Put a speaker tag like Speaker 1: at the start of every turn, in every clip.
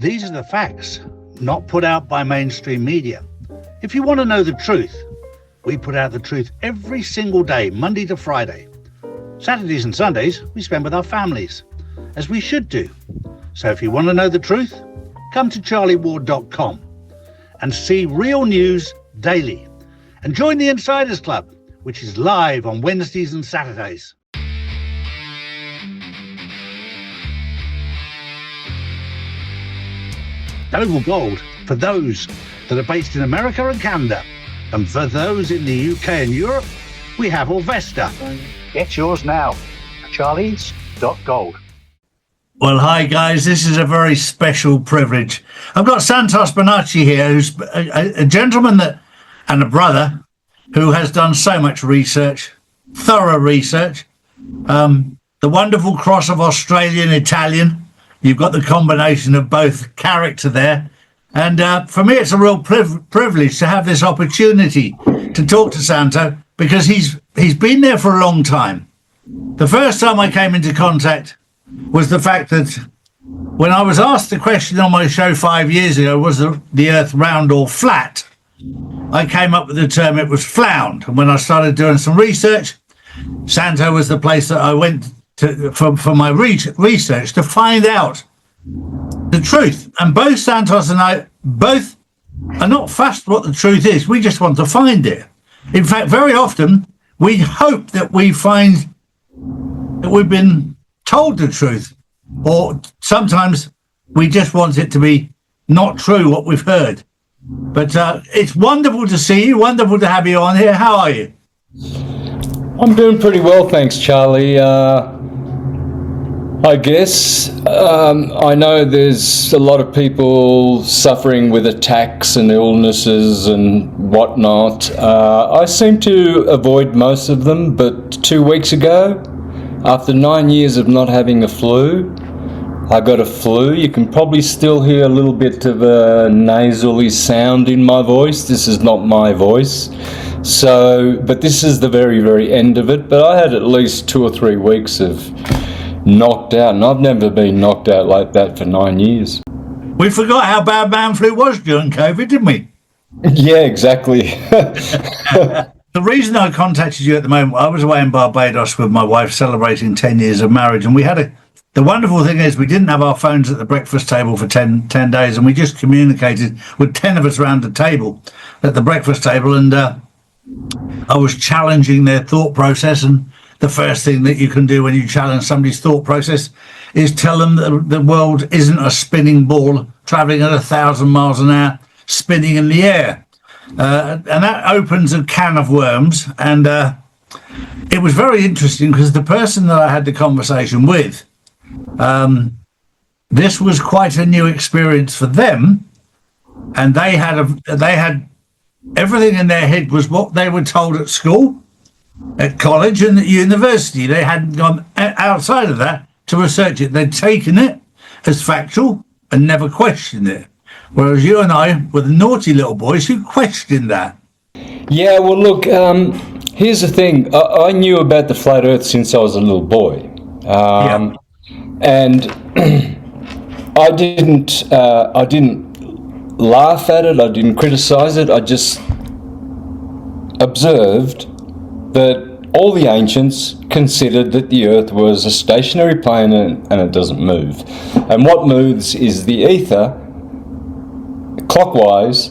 Speaker 1: These are the facts, not put out by mainstream media. If you want to know the truth, we put out the truth every single day, Monday to Friday. Saturdays and Sundays we spend with our families, as we should do. So if you want to know the truth, come to charlieward.com and see real news daily. And join the Insiders Club, which is live on Wednesdays and Saturdays. Oval Gold for those that are based in America and Canada. And for those in the UK and Europe, we have Orvesta. Get yours now. Charlies.gold. Well, hi guys, this is a very special privilege. I've got Santos Bonacci here, who's a gentleman and a brother who has done so much research, thorough research. The wonderful cross of Australian Italian. You've got the combination of both character there. And for me, it's a real privilege to have this opportunity to talk to Santo, because he's been there for a long time. The first time I came into contact was the fact that when I was asked the question on my show 5 years ago, was the Earth round or flat? I came up with the term, it was flound. And when I started doing some research, Santo was the place that I went to for my research to find out the truth. And both Santos and I both are not fussed what the truth is. We just want to find it. In fact, very often we hope that we find that we've been told the truth, or sometimes we just want it to be not true what we've heard. But it's wonderful to see you, wonderful to have you on here. How are you?
Speaker 2: I'm doing pretty well, thanks, Charlie. I guess I know there's a lot of people suffering with attacks and illnesses and whatnot. I seem to avoid most of them, but 2 weeks ago, after 9 years of not having a flu, I got a flu. You can probably still hear a little bit of a nasally sound in my voice. This is not my voice. But this is the very, very end of it. But I had at least 2 or 3 weeks of knocked out, and I've never been knocked out like that for 9 years.
Speaker 1: We forgot how bad man flu was during COVID, didn't we?
Speaker 2: Yeah, exactly.
Speaker 1: The reason I contacted you at the moment, I was away in Barbados with my wife celebrating 10 years of marriage, and the wonderful thing is we didn't have our phones at the breakfast table for 10 days, and we just communicated with 10 of us around the table at the breakfast table, and I was challenging their thought process. And the first thing that you can do when you challenge somebody's thought process is tell them that the world isn't a spinning ball traveling at 1,000 miles an hour, spinning in the air. And that opens a can of worms. And it was very interesting because the person that I had the conversation with, this was quite a new experience for them. And they had everything in their head was what they were told at school, at college and at university. They hadn't gone outside of that to research it. They'd taken it as factual and never questioned it. Whereas you and I were the naughty little boys who questioned that.
Speaker 2: Yeah, well, look, here's the thing. I knew about the flat Earth since I was a little boy. And I didn't laugh at it. I didn't criticize it. I just observed that all the ancients considered that the Earth was a stationary plane and it doesn't move. And what moves is the ether clockwise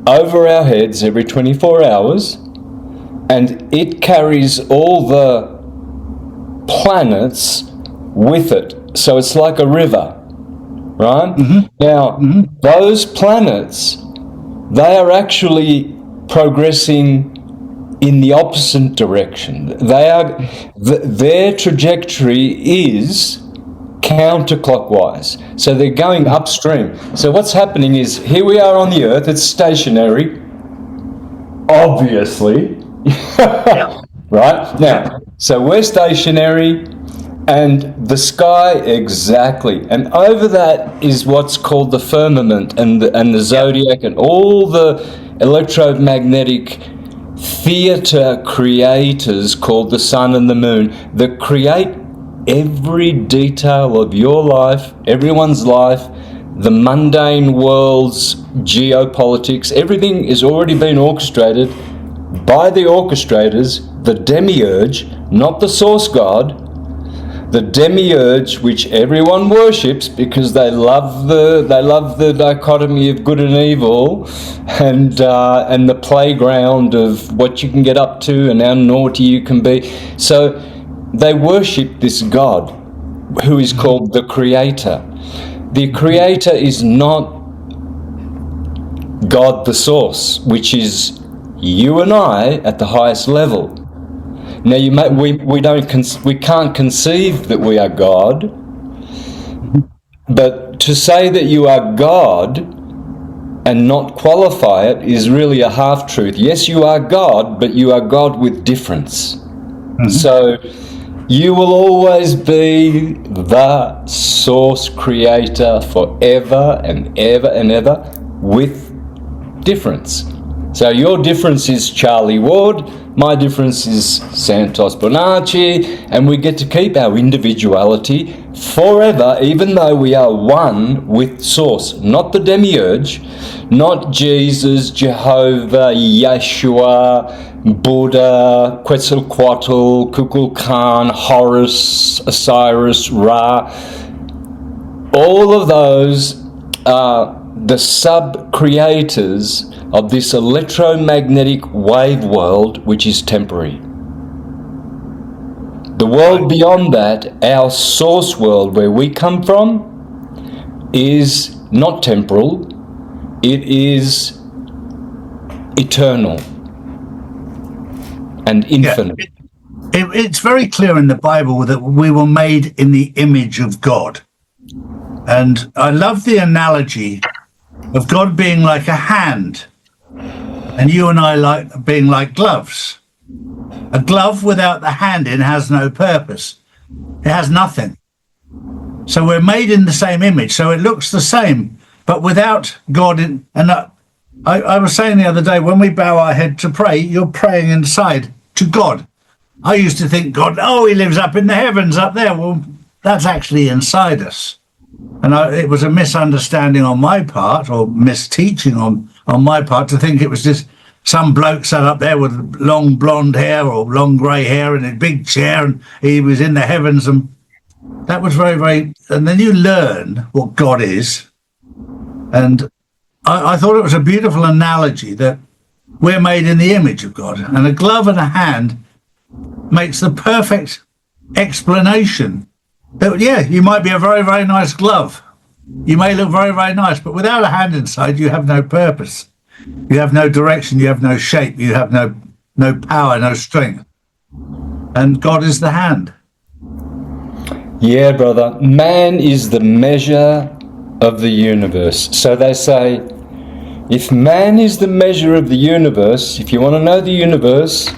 Speaker 2: over our heads every 24 hours, and it carries all the planets with it. So it's like a river, right? Mm-hmm. Now, those planets, they are actually progressing in the opposite direction. Their trajectory is counterclockwise. So they're going upstream. So what's happening is, here we are on the Earth, it's stationary, obviously. Right? Now, so we're stationary, and the sky, exactly. And over that is what's called the firmament and the zodiac and all the electromagnetic theatre creators called the sun and the moon that create every detail of your life, everyone's life. the mundane world's geopolitics, everything has already been orchestrated by the orchestrators, the demiurge, not the source god, the demiurge, which everyone worships because they love the dichotomy of good and evil, and the playground of what you can get up to and how naughty you can be. So they worship this God, who is called the Creator. The Creator is not God the Source, which is you and I at the highest level. Now we can't conceive that we are God, but to say that you are God and not qualify it is really a half-truth. Yes, you are God, but you are God with difference. So you will always be the source creator forever and ever and ever with difference. So your difference is Charlie Ward, my difference is Santos Bonacci, and we get to keep our individuality forever, even though we are one with Source, not the demiurge, not Jesus, Jehovah, Yeshua, Buddha, Quetzalcoatl, Kukulkan, Horus, Osiris, Ra. All of those are the sub-creators of this electromagnetic wave world, which is temporary. The world beyond that, our source world where we come from, is not temporal, it is eternal and infinite.
Speaker 1: It's very clear in the Bible that we were made in the image of God. And I love the analogy of God being like a hand, and you and I being like gloves. A glove without the hand in has no purpose. It has nothing. So we're made in the same image, so it looks the same, but without God in. And I was saying the other day, when we bow our head to pray, you're praying inside to God. I used to think God, he lives up in the heavens up there. Well, that's actually inside us. And it was a misunderstanding on my part, or misteaching on my part, to think it was just some bloke sat up there with long blonde hair or long grey hair in a big chair, and he was in the heavens. And that was very, very... And then you learn what God is. And I thought it was a beautiful analogy that we're made in the image of God. And a glove and a hand makes the perfect explanation. But yeah, you might be a very, very nice glove. You may look very, very nice, but without a hand inside, you have no purpose. You have no direction, you have no shape, you have no power, no strength. And God is the hand.
Speaker 2: Yeah, brother. Man is the measure of the universe. So they say, if man is the measure of the universe, if you want to know the universe,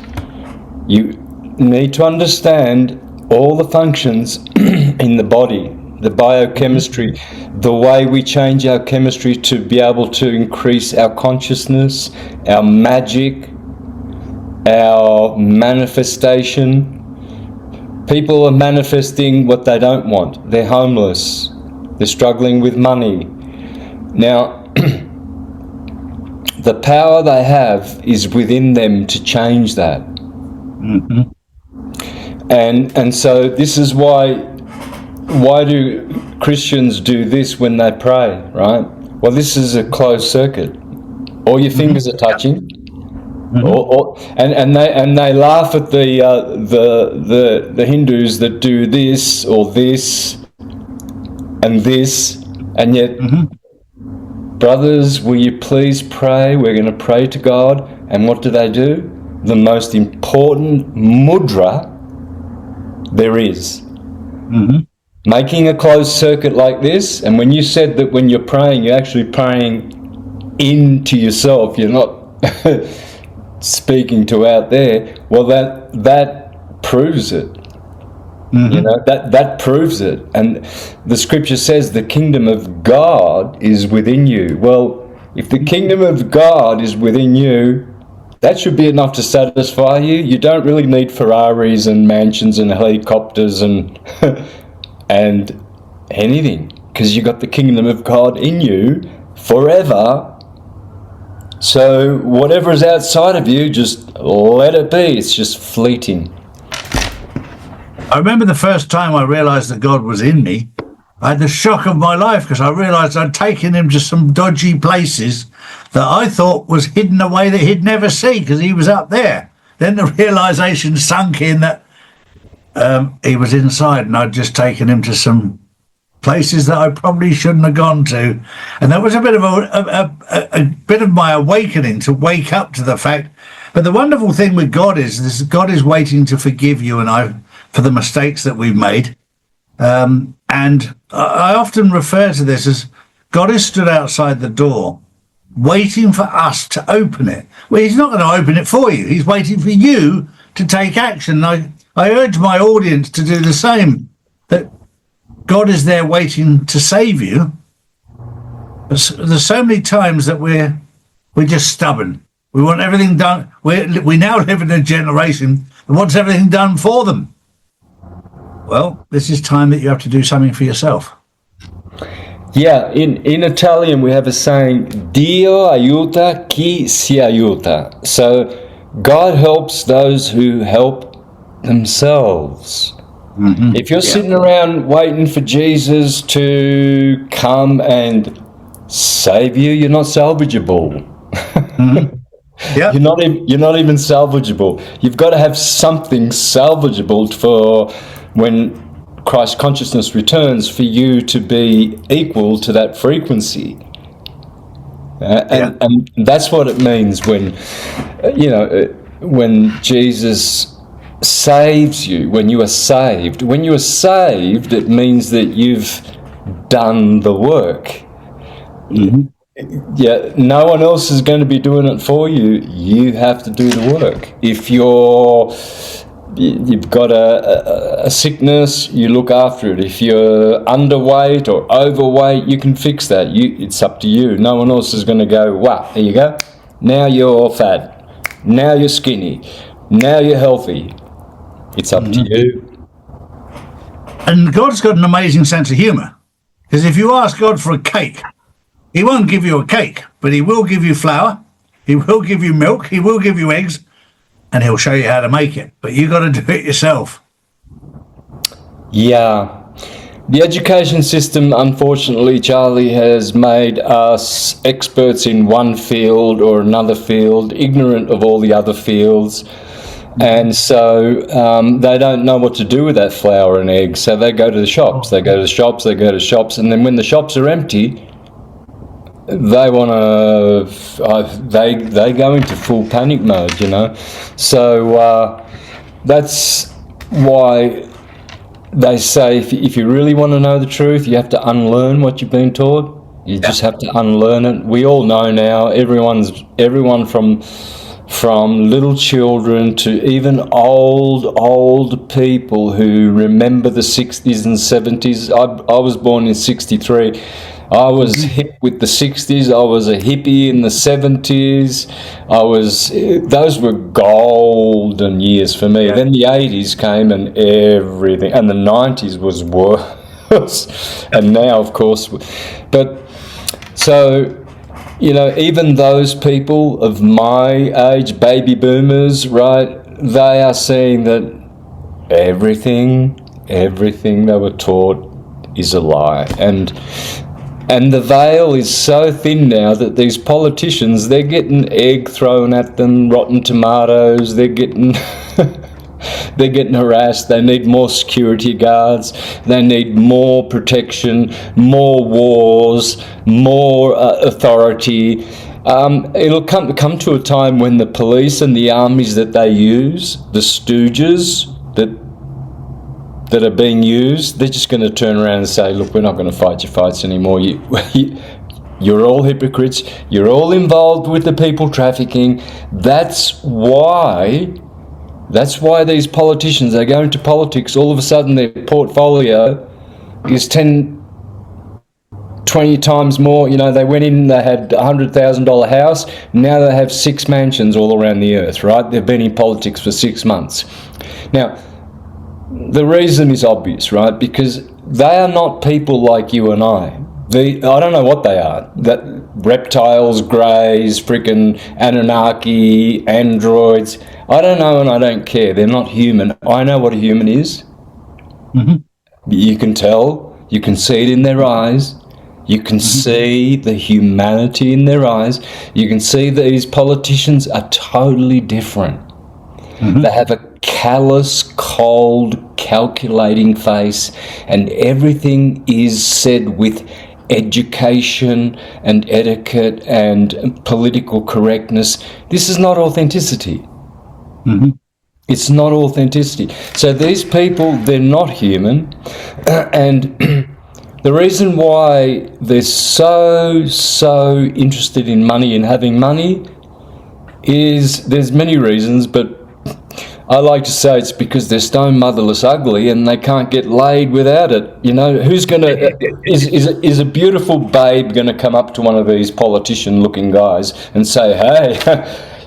Speaker 2: you need to understand all the functions in the body, the biochemistry, the way we change our chemistry to be able to increase our consciousness, our magic, our manifestation. People are manifesting what they don't want. They're homeless. They're struggling with money. Now, the power they have is within them to change that.
Speaker 1: Mm-hmm.
Speaker 2: And so this is why do Christians do this when they pray, right? Well, this is a closed circuit. All your fingers are touching, and they laugh at the Hindus that do this or this and this, and yet, brothers, will you please pray? We're going to pray to God, and what do? The most important mudra there is. Making a closed circuit like this, and when you said that when you're praying, you're actually praying into yourself, you're not speaking to out there, well, that proves it. You know, that proves it. And the scripture says the kingdom of God is within you. Well, if the kingdom of God is within you, that should be enough to satisfy you. You don't really need Ferraris and mansions and helicopters and and anything. because you got the kingdom of God in you forever. So whatever is outside of you, just let it be. It's just fleeting.
Speaker 1: I remember the first time I realised that God was in me. I had the shock of my life because I realised I'd taken him to some dodgy places that I thought was hidden away that he'd never see because he was up there. Then the realisation sunk in that he was inside, and I'd just taken him to some places that I probably shouldn't have gone to. And that was a bit of a bit of my awakening to wake up to the fact. But the wonderful thing with God is God is waiting to forgive you and I for the mistakes that we've made. And I often refer to this as God is stood outside the door waiting for us to open it. Well, he's not going to open it for you. He's waiting for you to take action. I urge my audience to do the same, that God is there waiting to save you. There's so many times that we're just stubborn. We want everything done. We now live in a generation that wants everything done for them. Well, this is time that you have to do something for yourself.
Speaker 2: Yeah, in Italian we have a saying, Dio aiuta chi si aiuta. So God helps those who help themselves. Mm-hmm. If you're sitting around waiting for Jesus to come and save you, you're not salvageable. Mm-hmm. Yeah. You're not even salvageable. You've got to have something salvageable for when Christ consciousness returns, for you to be equal to that frequency. And that's what it means when, when Jesus saves you, when you are saved. When you are saved, it means that you've done the work. Mm-hmm. Yeah, no one else is going to be doing it for you. You have to do the work. If you've got a sickness, you look after it. If you're underweight or overweight, you can fix that. It's up to you. No one else is going to go, wow, here you go. Now you're fat. Now you're skinny. Now you're healthy. It's up to you.
Speaker 1: And God's got an amazing sense of humour. Because if you ask God for a cake, he won't give you a cake, but he will give you flour, he will give you milk, he will give you eggs, and he'll show you how to make it. But you've got to do it yourself.
Speaker 2: Yeah. The education system, unfortunately, Charlie, has made us experts in one field or another field, ignorant of all the other fields. And so they don't know what to do with that flour and eggs. So they go to the shops, they go to the shops, and then when the shops are empty, they want to, they go into full panic mode, So that's why they say if you really want to know the truth, you have to unlearn what you've been taught. You just have to unlearn it. We all know now, everyone from little children to even old people who remember the 60s and 70s. I was born in 63. I was hip with the 60s. I was a hippie in the 70s. Those were golden years for me. Yeah. Then the 80s came and everything, and the 90s was worse. And now, of course, but so, even those people of my age, baby boomers, right, they are seeing that everything they were taught is a lie. And the veil is so thin now that these politicians, they're getting egg thrown at them, rotten tomatoes, they're getting harassed. They need more security guards. They need more protection, more wars, more authority. It'll come to a time when the police and the armies that they use, the stooges that are being used, they're just going to turn around and say, look, we're not going to fight your fights anymore. You're all hypocrites. You're all involved with the people trafficking. That's why these politicians, they go into politics, all of a sudden their portfolio is 10, 20 times more. They went in, they had a $100,000 house. Now they have 6 mansions all around the earth, right? They've been in politics for 6 months. Now, the reason is obvious, right? Because they are not people like you and I. I don't know what they are. That reptiles, greys, freaking Anunnaki, androids. I don't know and I don't care. They're not human. I know what a human is.
Speaker 1: Mm-hmm.
Speaker 2: You can tell. You can see it in their eyes. You can see the humanity in their eyes. You can see these politicians are totally different. They have a callous, cold, calculating face, and everything is said with education and etiquette and political correctness. This is not authenticity. It's not authenticity. So these people, they're not human, and the reason why they're so interested in money and having money is, there's many reasons, but I like to say it's because they're stone motherless ugly and they can't get laid without it. You know, who's going to... Is a beautiful babe going to come up to one of these politician-looking guys and say, hey,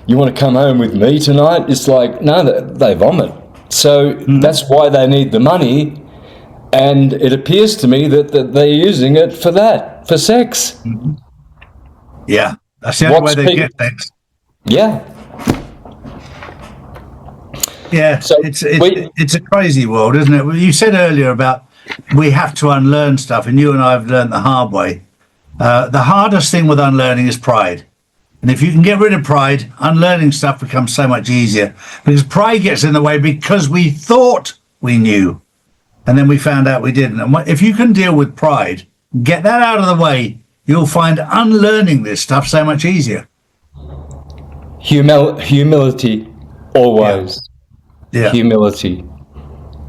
Speaker 2: you want to come home with me tonight? It's like, no, they vomit. So that's why they need the money, and it appears to me that they're using it for that, for sex.
Speaker 1: Yeah, that's the only way they get sex.
Speaker 2: Yeah.
Speaker 1: Yeah,
Speaker 2: So
Speaker 1: it's a crazy world, isn't it? You said earlier about we have to unlearn stuff, and you and I have learned the hard way. The hardest thing with unlearning is pride. And if you can get rid of pride, unlearning stuff becomes so much easier, because pride gets in the way because we thought we knew, and then we found out we didn't. And if you can deal with pride, get that out of the way, you'll find unlearning this stuff so much easier.
Speaker 2: Humility, always.
Speaker 1: Yeah.
Speaker 2: Humility.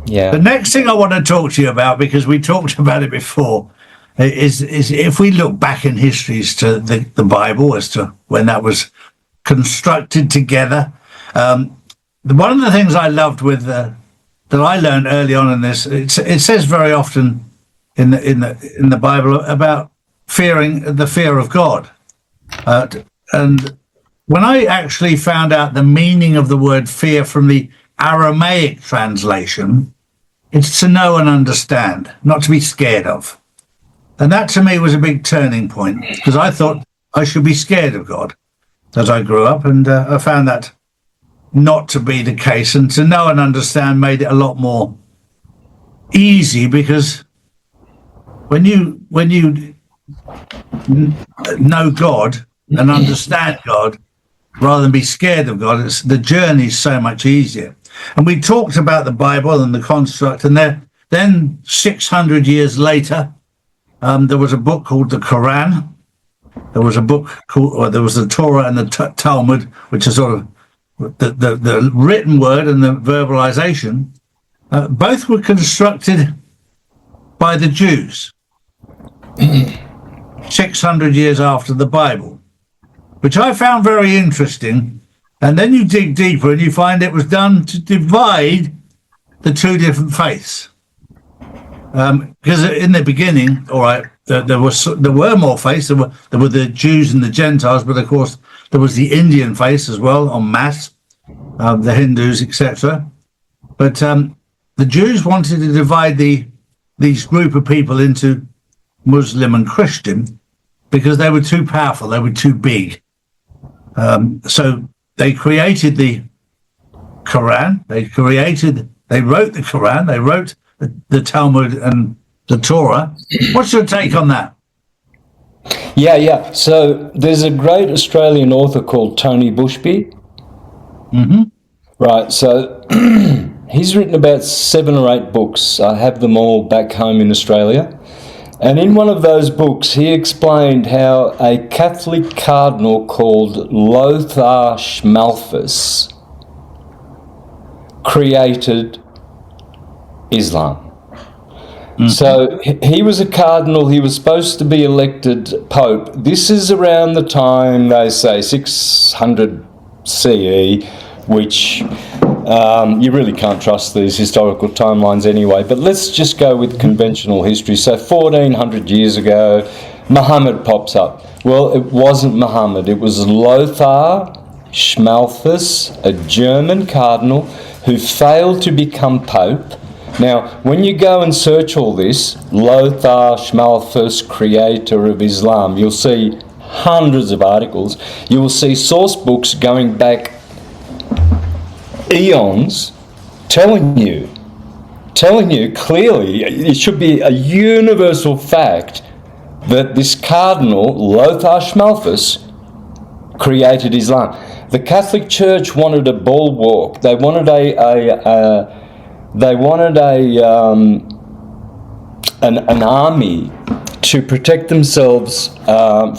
Speaker 2: Yeah.
Speaker 1: The next thing I want to talk to you about, because we talked about it before, is if we look back in histories to the Bible as to when that was constructed together. One of the things I loved with that I learned early on in this, it says very often in the Bible about fearing the fear of God, and when I actually found out the meaning of the word fear from the Aramaic translation, it's to know and understand, not to be scared of. And that to me was a big turning point, because I thought I should be scared of God as I grew up, and I found that not to be the case. And to know and understand made it a lot more easy, because when you know God and understand God rather than be scared of God, the journey's so much easier. And we talked about the Bible and the construct, and then 600 years later, there was a book called the Quran. There was the Torah and the Talmud, which is sort of the written word and the verbalization. Both were constructed by the Jews 600 years after the Bible, which I found very interesting. And then you dig deeper and you find it was done to divide the two different faiths. Because in the beginning, all right, there were more faiths. There were the Jews and the Gentiles, but of course there was the Indian faith as well, en masse, the Hindus, etc. But the Jews wanted to divide these group of people into Muslim and Christian because they were too powerful, they were too big. So they created the Quran. They wrote the Quran. They wrote the Talmud and the Torah. What's your take on that?
Speaker 2: Yeah. So there's a great Australian author called Tony Bushby. Right. So he's written about 7 or 8 books. I have them all back home in Australia. And in one of those books, he explained how a Catholic cardinal called Lothar Schmalfus created Islam. So he was a cardinal. He was supposed to be elected Pope. This is around the time, they say, 600 CE, which you really can't trust these historical timelines anyway, but let's just go with conventional history. So 1400 years ago, Muhammad pops up. Well, it wasn't Muhammad, it was Lothar Schmalfus, a German cardinal who failed to become Pope, Now, when you go and search all this, Lothar Schmalfus, creator of Islam, you'll see hundreds of articles. You will see source books going back eons telling you clearly, it should be a universal fact that this Cardinal, Lothar Schmalfus, created Islam. The Catholic Church wanted a bulwark. They wanted an army to protect themselves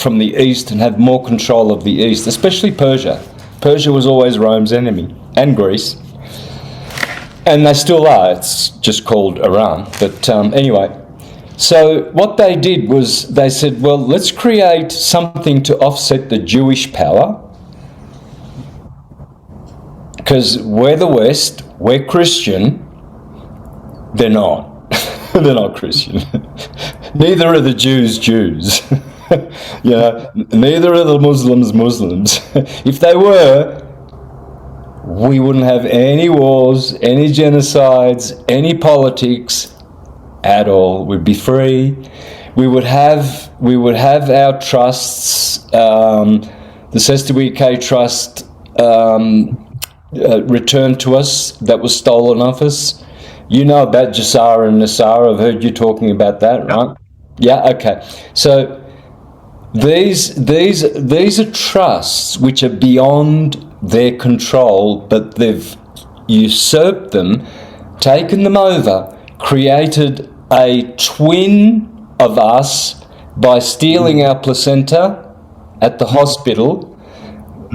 Speaker 2: from the East and have more control of the East, especially Persia. Persia was always Rome's enemy, and Greece. And they still are. It's just called Iran. But anyway, so what they did was they said, well, let's create something to offset the Jewish power, because we're the West, we're Christian. They're not. They're not Christian. Neither are the Jews. Neither are the Muslims. If they were, we wouldn't have any wars, any genocides, any politics at all. We'd be free. We would have our trusts, the Sestawike Trust returned to us that was stolen off us. You know about Jassara and Nassara. I've heard you talking about that, right? Yeah, okay. So these are trusts which are beyond their control, but they've usurped them, taken them over, created a twin of us by stealing our placenta at the hospital.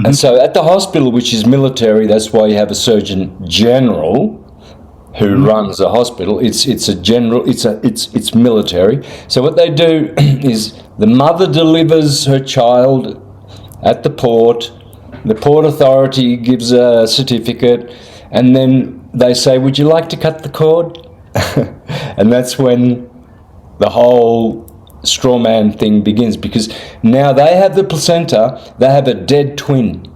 Speaker 2: And so at the hospital, which is military, that's why you have a Surgeon General who runs a hospital. It's a general. It's military. So what they do is the mother delivers her child at the port. The port authority gives a certificate, and then they say, "Would you like to cut the cord?" And that's when the whole straw man thing begins, because now they have the placenta, they have a dead twin.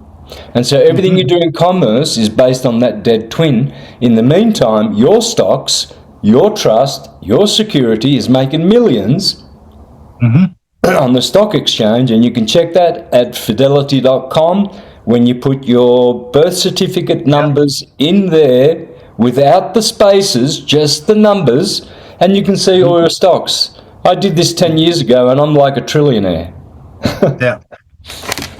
Speaker 2: And so everything you do in commerce is based on that dead twin. In the meantime, your stocks, your trust, your security is making millions on the stock exchange, and you can check that at fidelity.com when you put your birth certificate numbers in there without the spaces, just the numbers, and you can see all your stocks. I did this 10 years ago and I'm like a trillionaire.
Speaker 1: Yeah.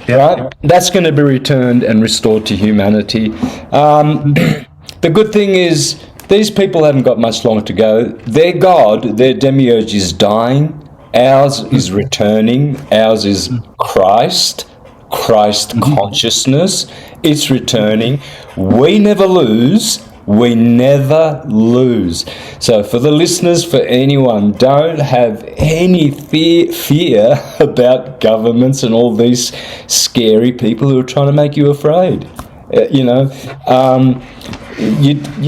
Speaker 2: Right? That's going to be returned and restored to humanity. The good thing is these people haven't got much longer to go. Their God, their demiurge is dying. Ours is returning. Ours is Christ consciousness. It's returning. We never lose. We never lose. So for the listeners, for anyone, don't have any fear about governments and all these scary people who are trying to make you afraid. You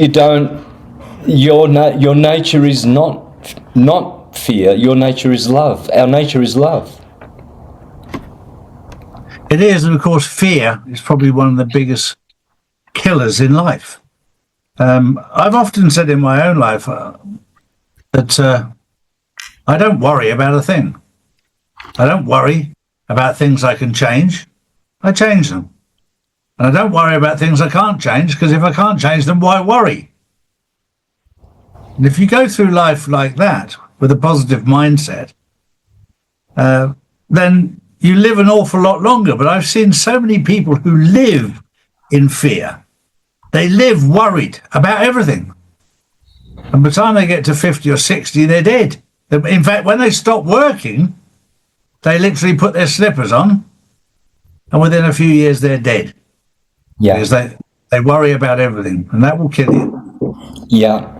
Speaker 2: don't. Your nature is not fear. Your nature is love. Our nature is love.
Speaker 1: It is, and of course, fear is probably one of the biggest killers in life. I've often said in my own life that I don't worry about a thing. I don't worry about things I can change. I change them. And I don't worry about things I can't change, because if I can't change them, why worry? And if you go through life like that, with a positive mindset, then you live an awful lot longer. But I've seen so many people who live in fear. They live worried about everything. And by the time they get to 50 or 60, they're dead. In fact, when they stop working, they literally put their slippers on, and within a few years, they're dead.
Speaker 2: Yeah.
Speaker 1: Because they worry about everything, and that will kill you.
Speaker 2: Yeah.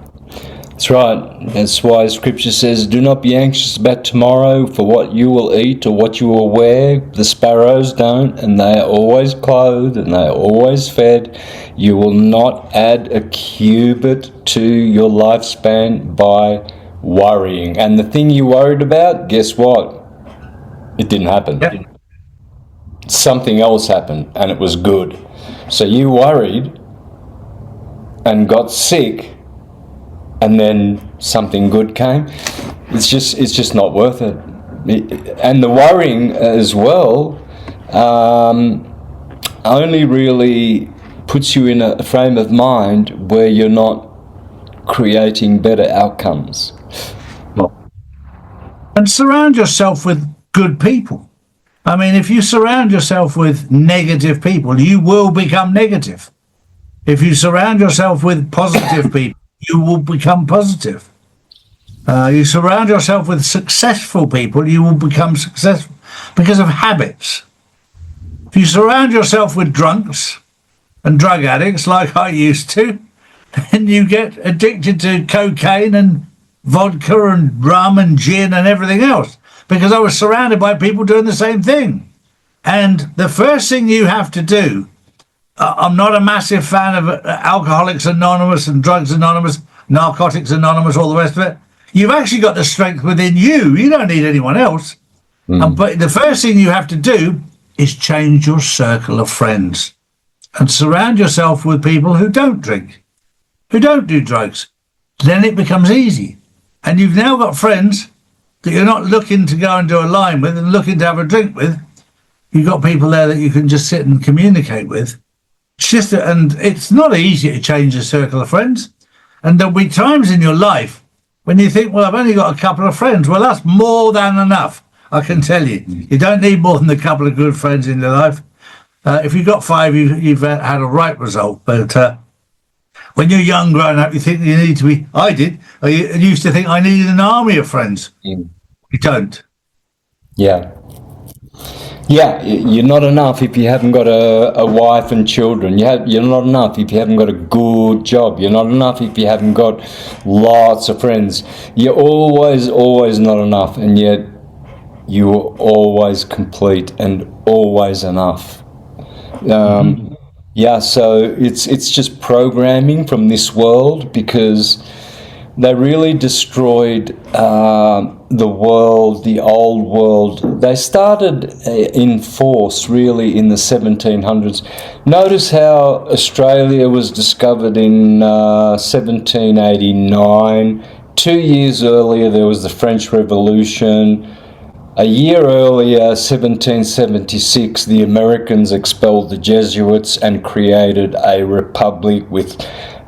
Speaker 2: That's right. That's why Scripture says, do not be anxious about tomorrow, for what you will eat or what you will wear. The sparrows don't, and they are always clothed, and they are always fed. You will not add a cubit to your lifespan by worrying. And the thing you worried about, guess what? It didn't happen.
Speaker 1: Yep.
Speaker 2: Something else happened, and it was good. So you worried and got sick, and then something good came. It's just not worth it. And the worrying as well only really puts you in a frame of mind where you're not creating better outcomes.
Speaker 1: And surround yourself with good people. I mean, if you surround yourself with negative people, you will become negative. If you surround yourself with positive people, you will become positive. You surround yourself with successful people, you will become successful because of habits. If you surround yourself with drunks and drug addicts like I used to, then you get addicted to cocaine and vodka and rum and gin and everything else, because I was surrounded by people doing the same thing. And the first thing you have to do, I'm not a massive fan of Alcoholics Anonymous and Drugs Anonymous, Narcotics Anonymous, all the rest of it. You've actually got the strength within you. You don't need anyone else. But the first thing you have to do is change your circle of friends and surround yourself with people who don't drink, who don't do drugs. Then it becomes easy. And you've now got friends that you're not looking to go and do a line with and looking to have a drink with. You've got people there that you can just sit and communicate with. And it's not easy to change a circle of friends. And there'll be times in your life when you think, well, I've only got a couple of friends. Well, that's more than enough, I can tell you. You don't need more than a couple of good friends in your life. If you've got 5, you've had a right result. But when you're young, growing up, you think you need to be... I did. I used to think I needed an army of friends. You don't.
Speaker 2: Yeah. Yeah, you're not enough if you haven't got a wife and children. You're not enough if you haven't got a good job. You're not enough if you haven't got lots of friends. You're always not enough, and yet you're always complete and always enough. Yeah, so it's just programming from this world, because they really destroyed the world, the old world. They started in force really in the 1700s. Notice how Australia was discovered in 1789. 2 years earlier there was the French Revolution. A year earlier, 1776, the Americans expelled the Jesuits and created a republic with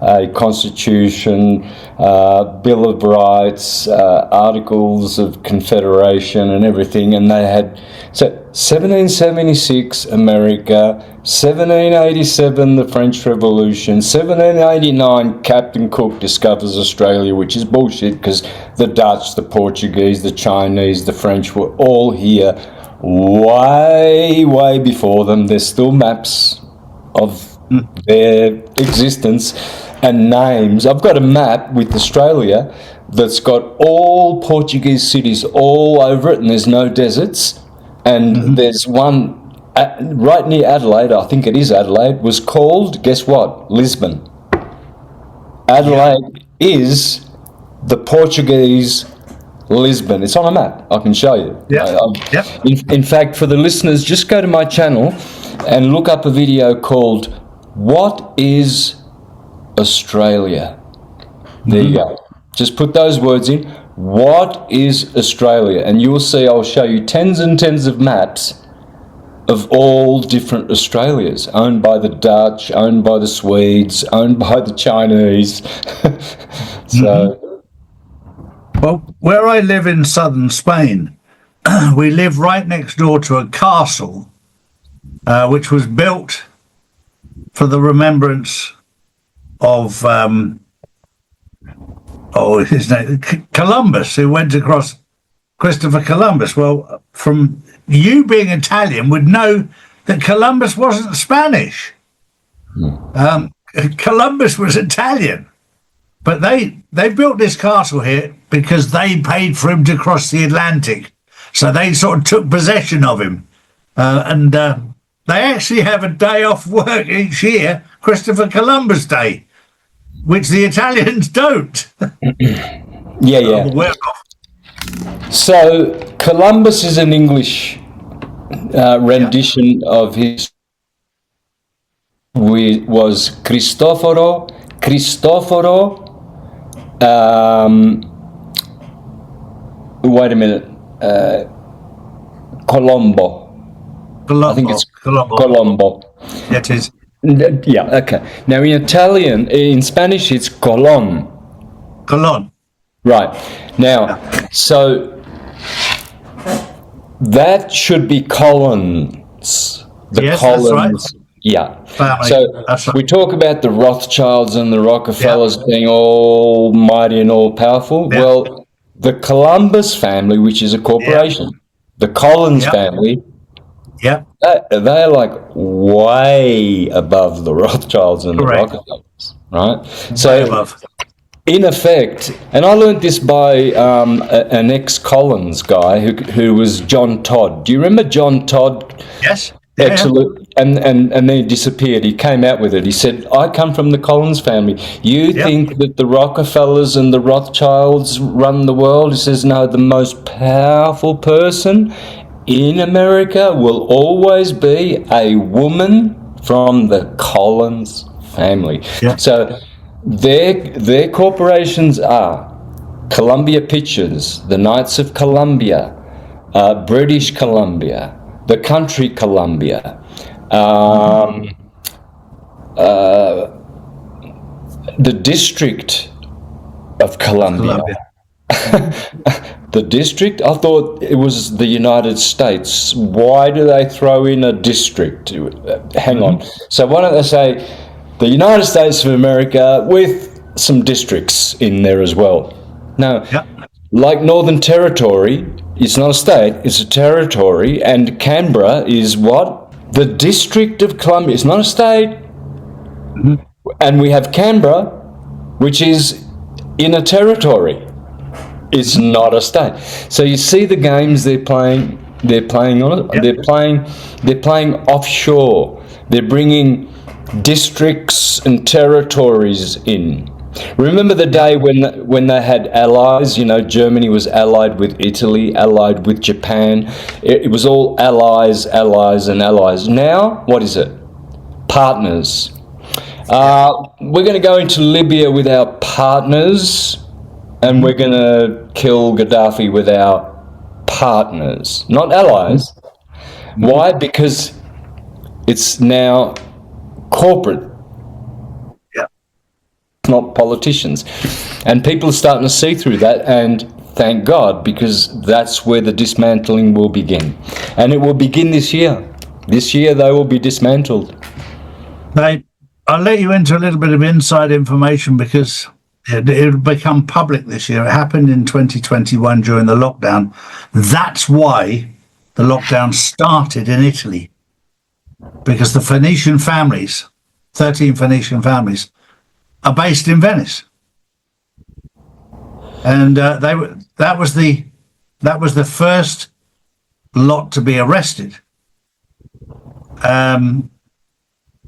Speaker 2: a constitution, Bill of Rights, Articles of Confederation and everything. And they had, so 1776, America, 1787, the French Revolution, 1789, Captain Cook discovers Australia, which is bullshit, because the Dutch, the Portuguese, the Chinese, the French were all here way before them. There's still maps of their existence and names. I've got a map with Australia that's got all Portuguese cities all over it, and there's no deserts. And there's one right near Adelaide, I think it is Adelaide, was called, guess what? Lisbon. Adelaide is the Portuguese Lisbon. It's on a map. I can show you. In fact, for the listeners, just go to my channel and look up a video called "What is Australia?" There you go. Just put those words in. What is Australia? And you will see I'll show you tens and tens of maps of all different Australias, owned by the Dutch, owned by the Swedes, owned by the Chinese.
Speaker 1: Well, where I live in southern Spain, we live right next door to a castle which was built for the remembrance of his name, Columbus, who went across, Christopher Columbus. Well, from you being Italian would know that Columbus wasn't Spanish. Columbus was Italian. But they built this castle here because they paid for him to cross the Atlantic. So they sort of took possession of him. And they actually have a day off work each year, Christopher Columbus Day, which the Italians don't.
Speaker 2: Yeah. So Columbus is an English rendition of his, was Cristoforo Wait a minute. Colombo. I think it's Colombo.
Speaker 1: Yeah, it is.
Speaker 2: Yeah, okay. Now in Spanish, it's Colón.
Speaker 1: Colon.
Speaker 2: Right. Now, so that should be Collins.
Speaker 1: Yes, that's right.
Speaker 2: Yeah.
Speaker 1: Family.
Speaker 2: So
Speaker 1: That's right.
Speaker 2: we talk about the Rothschilds and the Rockefellers being almighty and all powerful.
Speaker 1: Yeah.
Speaker 2: Well, the Columbus family, which is a corporation, the Collins family,
Speaker 1: Yeah.
Speaker 2: they're like way above the Rothschilds and
Speaker 1: Correct.
Speaker 2: the Rockefellers, right?
Speaker 1: Way
Speaker 2: So,
Speaker 1: above.
Speaker 2: in effect, and I learned this by an ex-Collins guy who was John Todd. Do you remember John Todd?
Speaker 1: Yes. Yeah.
Speaker 2: Excellent. And then he disappeared. He came out with it. He said, I come from the Collins family. You think that the Rockefellers and the Rothschilds run the world? He says, no, the most powerful person in America will always be a woman from the Collins family.
Speaker 1: Yeah.
Speaker 2: So their corporations are Columbia Pictures, the Knights of Columbia, British Columbia, the Country Columbia, the District of Columbia. The district? I thought it was the United States. Why do they throw in a district? Hang on. So why don't they say the United States of America with some districts in there as well? No. Like Northern Territory, it's not a state, it's a territory, and Canberra is what? The District of Columbia. It's not a state. And we have Canberra, which is in a territory. It's not a state. So you see the games they're playing. They're playing on it. They're playing offshore. They're bringing districts and territories in. Remember the day when they had allies? You know, Germany was allied with Italy, allied with Japan. It was all allies, allies, and allies. Now, what is it? Partners. We're going to go into Libya with our partners. And we're going to kill Gaddafi with our partners, not allies. Why? Because it's now corporate, not politicians. And people are starting to see through that, and thank God, because that's where the dismantling will begin. And it will begin this year. This year they will be dismantled.
Speaker 1: I'll let you into a little bit of inside information because it'll become public this year. It happened in 2021 during the lockdown. That's why the lockdown started in Italy, because the Phoenician families, 13 Phoenician families, are based in Venice, and that was the first lot to be arrested. I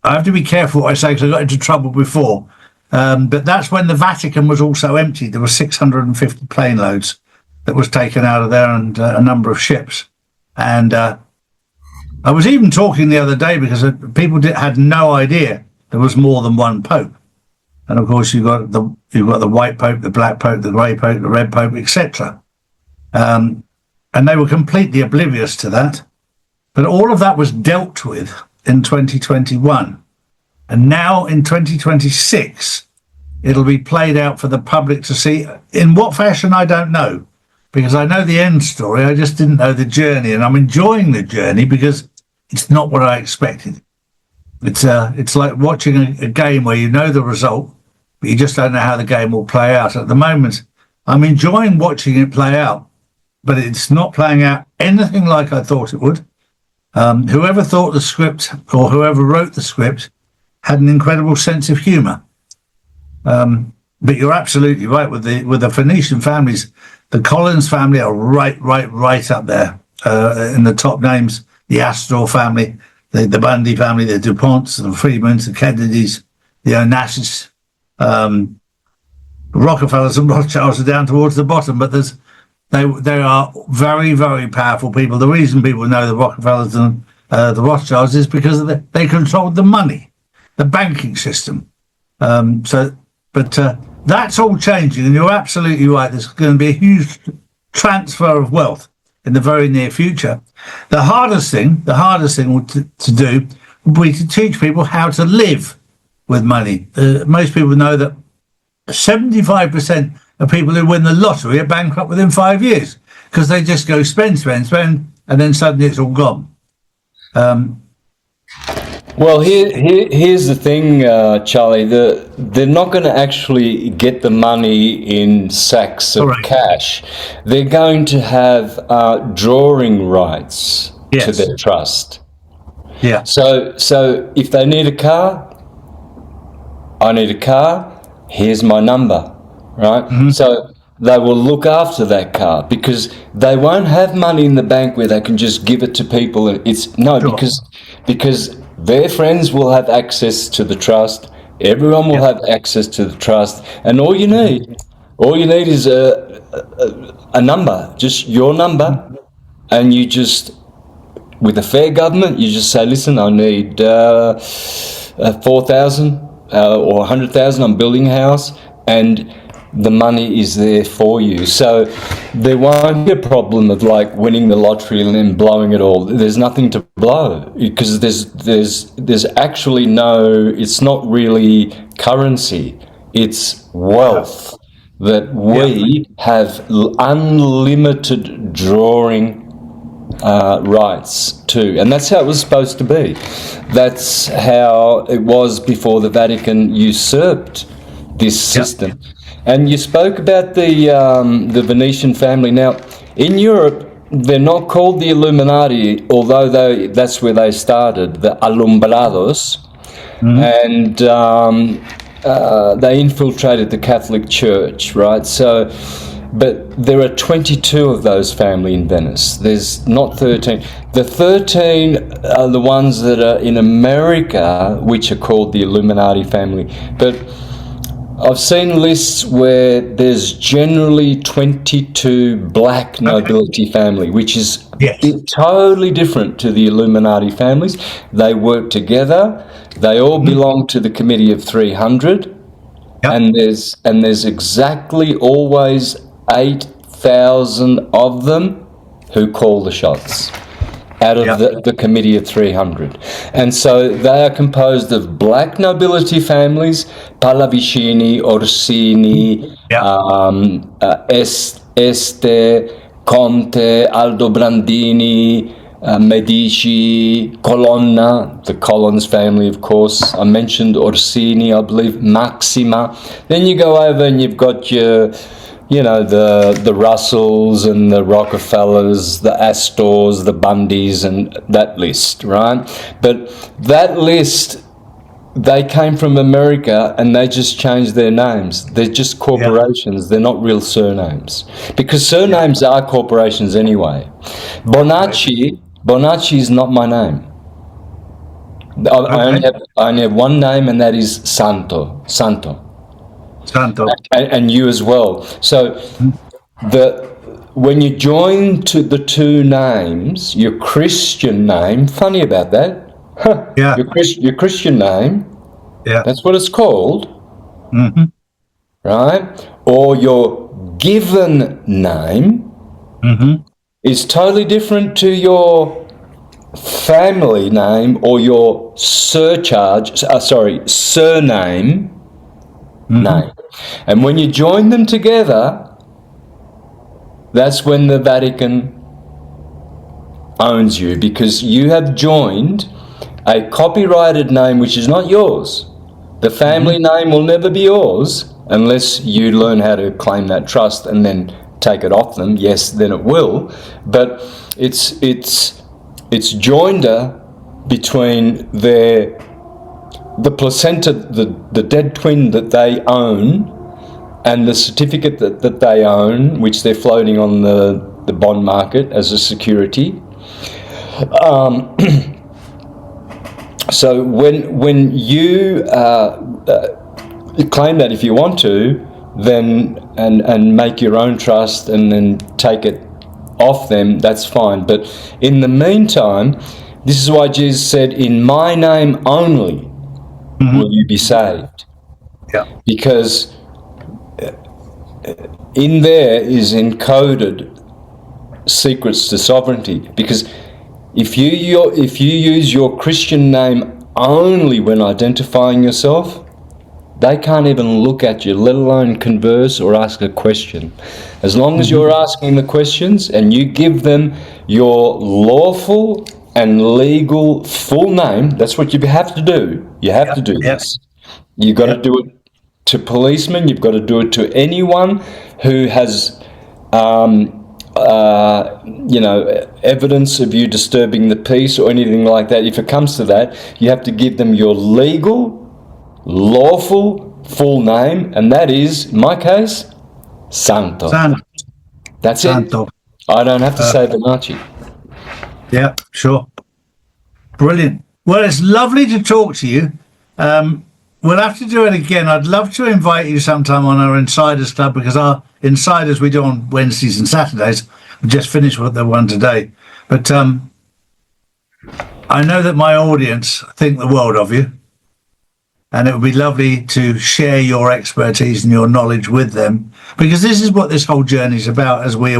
Speaker 1: have to be careful what I say because I got into trouble before. But that's when the Vatican was also empty. There were 650 plane loads that was taken out of there, and a number of ships. And I was even talking the other day because people had no idea there was more than one pope. And of course, you've got the white pope, the black pope, the grey pope, the red pope, etc. And they were completely oblivious to that. But all of that was dealt with in 2021. And now in 2026, it'll be played out for the public to see. In what fashion, I don't know, because I know the end story. I just didn't know the journey, and I'm enjoying the journey because it's not what I expected. It's like watching a game where you know the result, but you just don't know how the game will play out. At the moment, I'm enjoying watching it play out, but it's not playing out anything like I thought it would. Whoever thought the script or whoever wrote the script had an incredible sense of humour. But you're absolutely right with the Phoenician families. The Collins family are right up there in the top names. The Astor family, the Bundy family, the DuPonts, the Freemans, the Kennedys, the Onassis, the Rockefellers and Rothschilds are down towards the bottom. But they are very, very powerful people. The reason people know the Rockefellers and the Rothschilds is because they controlled the money, the banking system. But that's all changing, and you're absolutely right. There's going to be a huge transfer of wealth in the very near future. The hardest thing to do would be to teach people how to live with money. Most people know that 75% of people who win the lottery are bankrupt within 5 years because they just go spend, and then suddenly it's all gone.
Speaker 2: Well, here's the thing, Charlie. They're not going to actually get the money in sacks of cash. They're going to have drawing rights to their trust.
Speaker 1: Yeah.
Speaker 2: So if they need a car, I need a car. Here's my number, right? Mm-hmm. So they will look after that car because they won't have money in the bank where they can just give it to people. Because their friends will have access to the trust. Everyone will have access to the trust, and all you need is a number, just your number, and you just, with a fair government, you just say, listen, I need 4,000 or 100,000. I'm building a house, and the money is there for you. So there won't be a problem of like winning the lottery and then blowing it all. There's nothing to blow because there's actually no, it's not really currency, it's wealth that we have unlimited drawing rights to, and that's how it was supposed to be. That's how it was before the Vatican usurped this system. And you spoke about the Venetian family. Now, in Europe, they're not called the Illuminati, although that's where they started, the Alumbrados, and they infiltrated the Catholic Church, right? So, but there are 22 of those family in Venice. There's not 13. The 13 are the ones that are in America, which are called the Illuminati family. But I've seen lists where there's generally 22 black nobility family, which is totally different to the Illuminati families. They work together. They all belong to the Committee of 300, and there's exactly always 8,000 of them who call the shots out of the Committee of 300. And so they are composed of black nobility families, Pallavicini, Orsini, Este, Conte, Aldobrandini, Medici, Colonna, the Collins family, of course. I mentioned Orsini, I believe, Maxima. Then you go over and you've got your, the Russells and the Rockefellers, the Astors, the Bundys, and that list, right? But that list, they came from America and they just changed their names. They're just corporations. They're not real surnames. Because surnames are corporations anyway. Bonacci is not my name. I only have one name, and that is Santos. And you as well. So when you join to the two names, your Christian name, funny about that, your Christian name, that's what it's called, right? Or your given name is totally different to your family name or your surname name. And when you join them together, that's when the Vatican owns you, because you have joined a copyrighted name which is not yours. The family name will never be yours unless you learn how to claim that trust and then take it off them. Yes, then it will. But it's joinder between the placenta, the dead twin that they own, and the certificate that they own, which they're floating on the bond market as a security. So when you claim that, if you want to, then and make your own trust and then take it off them, that's fine. But in the meantime, this is why Jesus said, "In my name only will you be saved." Because in there is encoded secrets to sovereignty, because if you use your Christian name only when identifying yourself, they can't even look at you, let alone converse or ask a question. As long as you're asking the questions and you give them your lawful and legal full name, that's what you have to do. You have to do this. You've got to do it to policemen, you've got to do it to anyone who has evidence of you disturbing the peace or anything like that. If it comes to that, you have to give them your legal, lawful, full name, and that is, in my case, Santos. That's
Speaker 1: Santos.
Speaker 2: it. I don't have to say Bonacci.
Speaker 1: Yeah, sure. Brilliant. Well, it's lovely to talk to you. We'll have to do it again. I'd love to invite you sometime on our Insiders Club, because our Insiders we do on Wednesdays and Saturdays. We just finished with the one today. But I know that my audience think the world of you. And it would be lovely to share your expertise and your knowledge with them, because this is what this whole journey is about. As we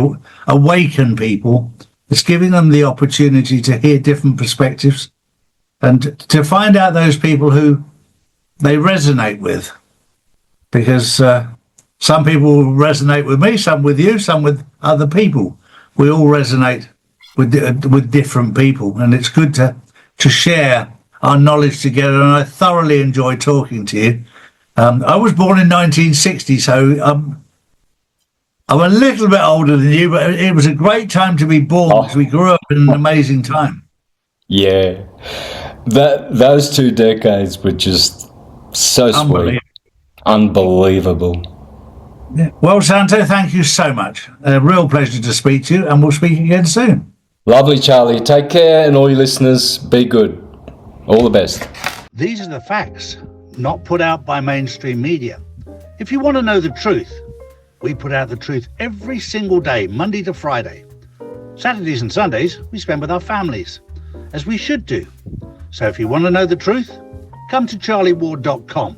Speaker 1: awaken people, it's giving them the opportunity to hear different perspectives and to find out those people who they resonate with. Because some people will resonate with me, some with you, some with other people. We all resonate with different people, and it's good to share our knowledge together, and I thoroughly enjoy talking to you. I was born in 1960, so I'm a little bit older than you, but it was a great time to be born, because we grew up in an amazing time.
Speaker 2: Yeah, those 2 decades were just so sweet, unbelievable.
Speaker 1: Yeah. Well, Santo, thank you so much. A real pleasure to speak to you, and we'll speak again soon.
Speaker 2: Lovely, Charlie. Take care, and all your listeners, be good. All the best.
Speaker 1: These are the facts, not put out by mainstream media. If you want to know the truth, we put out the truth every single day, Monday to Friday. Saturdays and Sundays, we spend with our families, as we should do. So if you want to know the truth, come to charlieward.com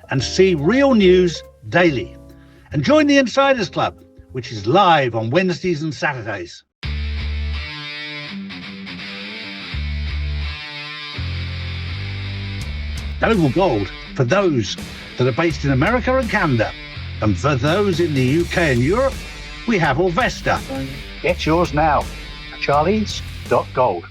Speaker 1: and see real news daily. And join the Insiders Club, which is live on Wednesdays and Saturdays. Global Gold for those that are based in America and Canada. And for those in the UK and Europe, we have Orvesta. Get yours now. Charlies.gold.